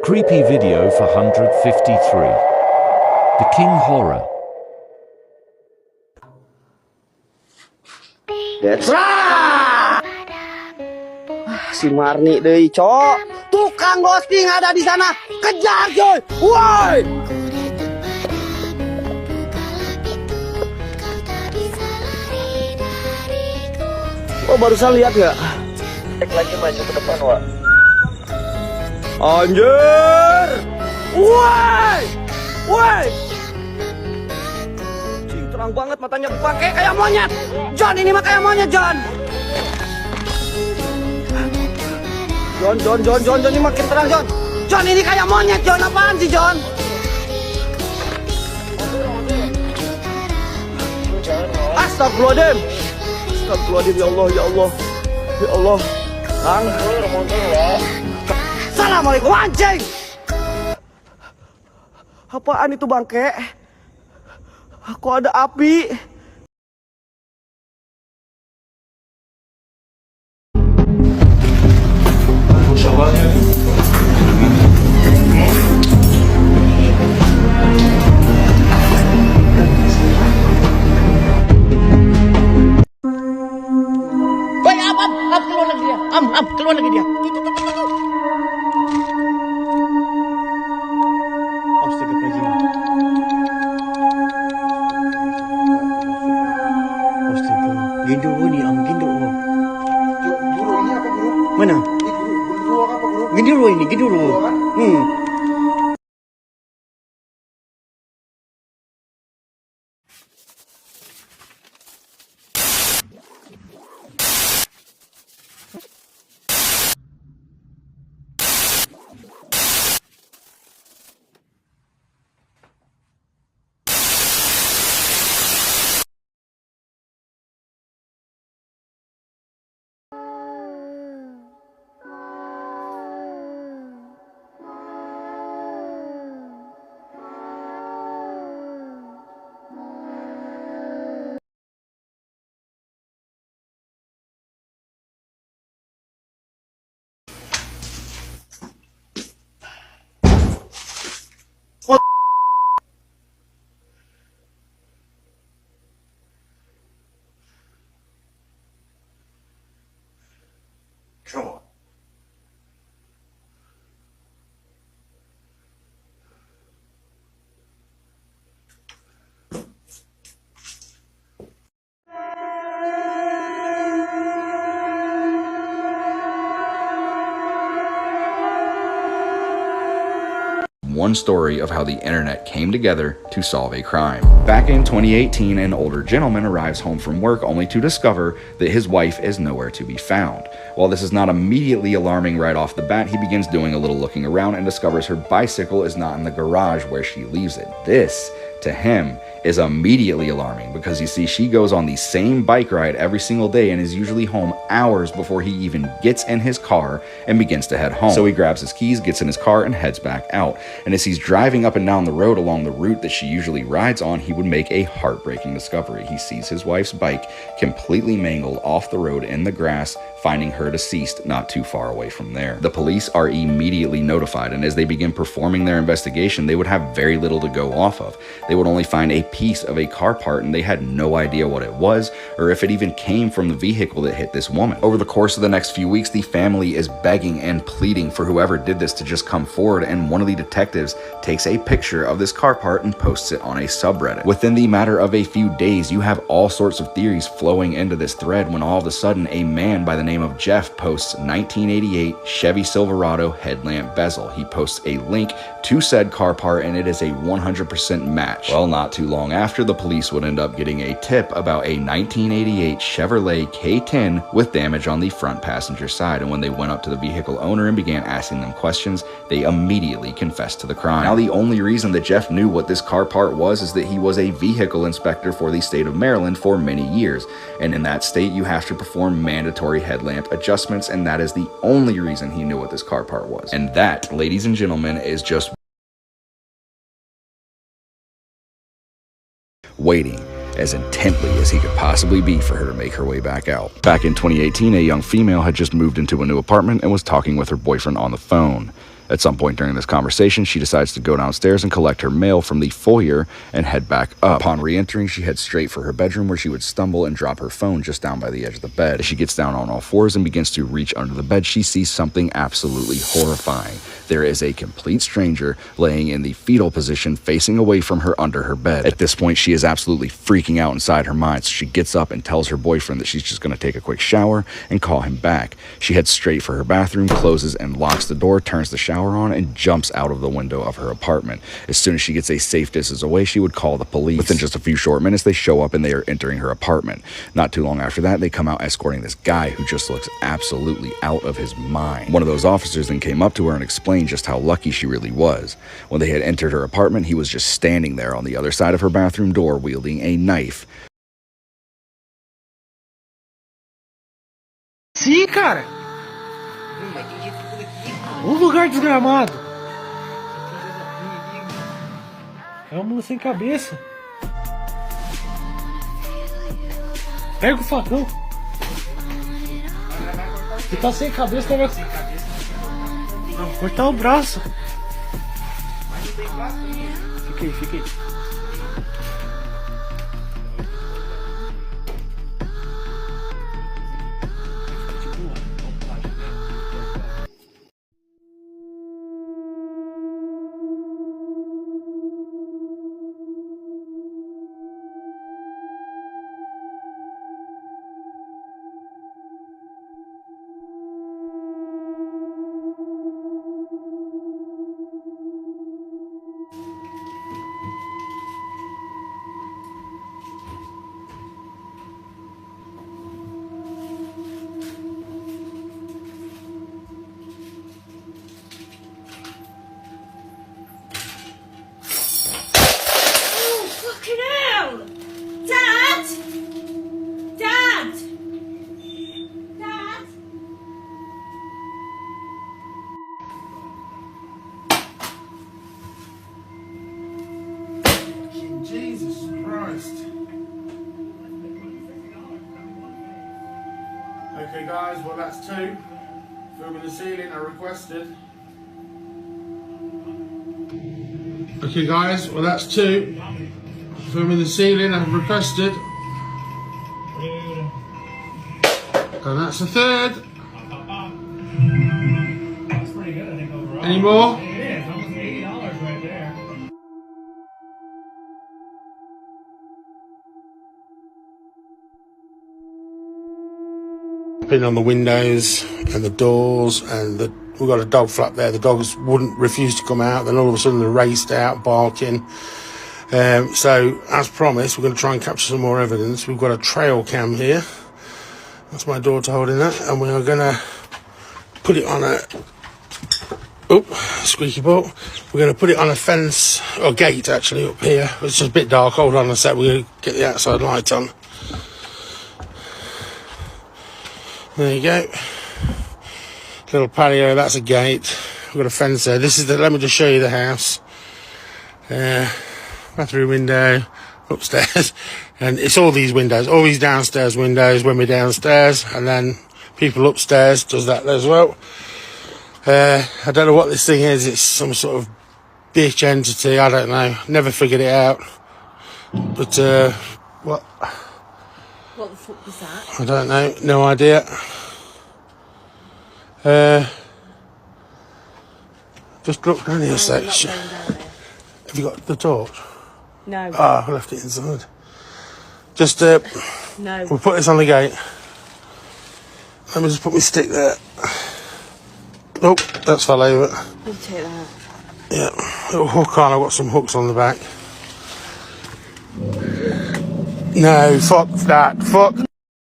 Creepy video for 153. The King Horror. That's right. Si Marni deh, cok. Tukang ghosting ada di sana. Kejar, coy. Woi. Oh, barusan lihat nggak? Cek lagi maju ke depan, Wak. Anjir. Woi. Woi. Terang banget matanya pakai kayak monyet. John, ini mah kayak monyet, John. John, ini makin terang, John. John, ini kayak monyet, John. Apaan sih, John? Astagfirullahaladzim. Astagfirullahaladzim, ya Allah, ya Allah. Ya Allah. Kang. Assalamualaikum, anjing. Apaan itu, bangke? Kok ada api? Keluar lagi dia. Keluar lagi dia. Gindu ni gindu. Guru ini apa guru? Mana? Ini guru apa guru? Gindu ini gindu. Come on. One story of how the internet came together to solve a crime. Back in 2018, an older gentleman arrives home from work only to discover that his wife is nowhere to be found. While this is not immediately alarming right off the bat, he begins doing a little looking around and discovers her bicycle is not in the garage where she leaves it. This, to him, is immediately alarming because you see, she goes on the same bike ride every single day and is usually home hours before he even gets in his car and begins to head home. So he grabs his keys, gets in his car, and heads back out. And as he's driving up and down the road along the route that she usually rides on, he would make a heartbreaking discovery. He sees his wife's bike completely mangled off the road in the grass, finding her deceased not too far away from there. The police are immediately notified, and as they begin performing their investigation, they would have very little to go off of. They would only find a piece of a car part, and they had no idea what it was or if it even came from the vehicle that hit this woman. Over the course of the next few weeks, the family is begging and pleading for whoever did this to just come forward, and one of the detectives takes a picture of this car part and posts it on a subreddit. Within the matter of a few days, you have all sorts of theories flowing into this thread when all of a sudden a man by the name of Jeff posts 1988 Chevy Silverado headlamp bezel. He posts a link to said car part, and it is a 100% match. Well, not too long after, the police would end up getting a tip about a 1988 Chevrolet K10 with damage on the front passenger side, and when they went up to the vehicle owner and began asking them questions, they immediately confessed to the crime. Now, the only reason that Jeff knew what this car part was is that he was a vehicle inspector for the state of Maryland for many years, and in that state you have to perform mandatory headlamp adjustments, and that is the only reason he knew what this car part was. And that, ladies and gentlemen, is just waiting as intently as he could possibly be for her to make her way back out. Back in 2018, a young female had just moved into a new apartment and was talking with her boyfriend on the phone. At some point during this conversation, she decides to go downstairs and collect her mail from the foyer and head back up. Upon re-entering, she heads straight for her bedroom, where she would stumble and drop her phone just down by the edge of the bed. As she gets down on all fours and begins to reach under the bed, she sees something absolutely horrifying. There is a complete stranger laying in the fetal position, facing away from her under her bed. At this point, she is absolutely freaking out inside her mind, so she gets up and tells her boyfriend that she's just going to take a quick shower and call him back. She heads straight for her bathroom, closes and locks the door, turns the shower on, and jumps out of the window of her apartment. As soon as she gets a safe distance away, she would call the police. Within just a few short minutes, they show up and they are entering her apartment. Not too long after that, they come out escorting this guy who just looks absolutely out of his mind. One of those officers then came up to her and explained just how lucky she really was. When they had entered her apartment, he was just standing there on the other side of her bathroom door, wielding a knife. Sim, cara. Um lugar desgramado. É uma mula sem cabeça. Pega o facão. Você tá sem cabeça, vai... Não, cortar o braço. Fica aí, fica aí. Jesus Christ. Okay guys, well that's 2. Filming the ceiling, I requested. Okay guys, well that's 2. Filming the ceiling, I've requested. And that's the 3rd. Any more? Been on the windows and the doors, and we've got a dog flap there. The dogs wouldn't refuse to come out. Then all of a sudden they raced out barking. So as promised, we're going to try and capture some more evidence. We've got a trail cam here. That's my daughter holding that, and we are going to put it on a squeaky bolt. We're going to put it on a fence or gate actually up here. It's just a bit dark. Hold on a sec. We're going to get the outside light on. There you go. Little patio, that's a gate. We've got a fence there. Let me just show you the house. Bathroom window, upstairs. And it's all these windows, all these downstairs windows when we're downstairs. And then people upstairs does that as well. I don't know what this thing is. It's some sort of bitch entity. I don't know. Never figured it out. But, what? What the fuck was that? I don't know, no idea. Just look down here a sec. Have you got the torch? No. Ah, I left it inside. Just, No. we'll put this on the gate. Let me just put my stick there. Oh, that's fell over. You take that. Yeah, little hook on. I've got some hooks on the back. No, fuck that. Fuck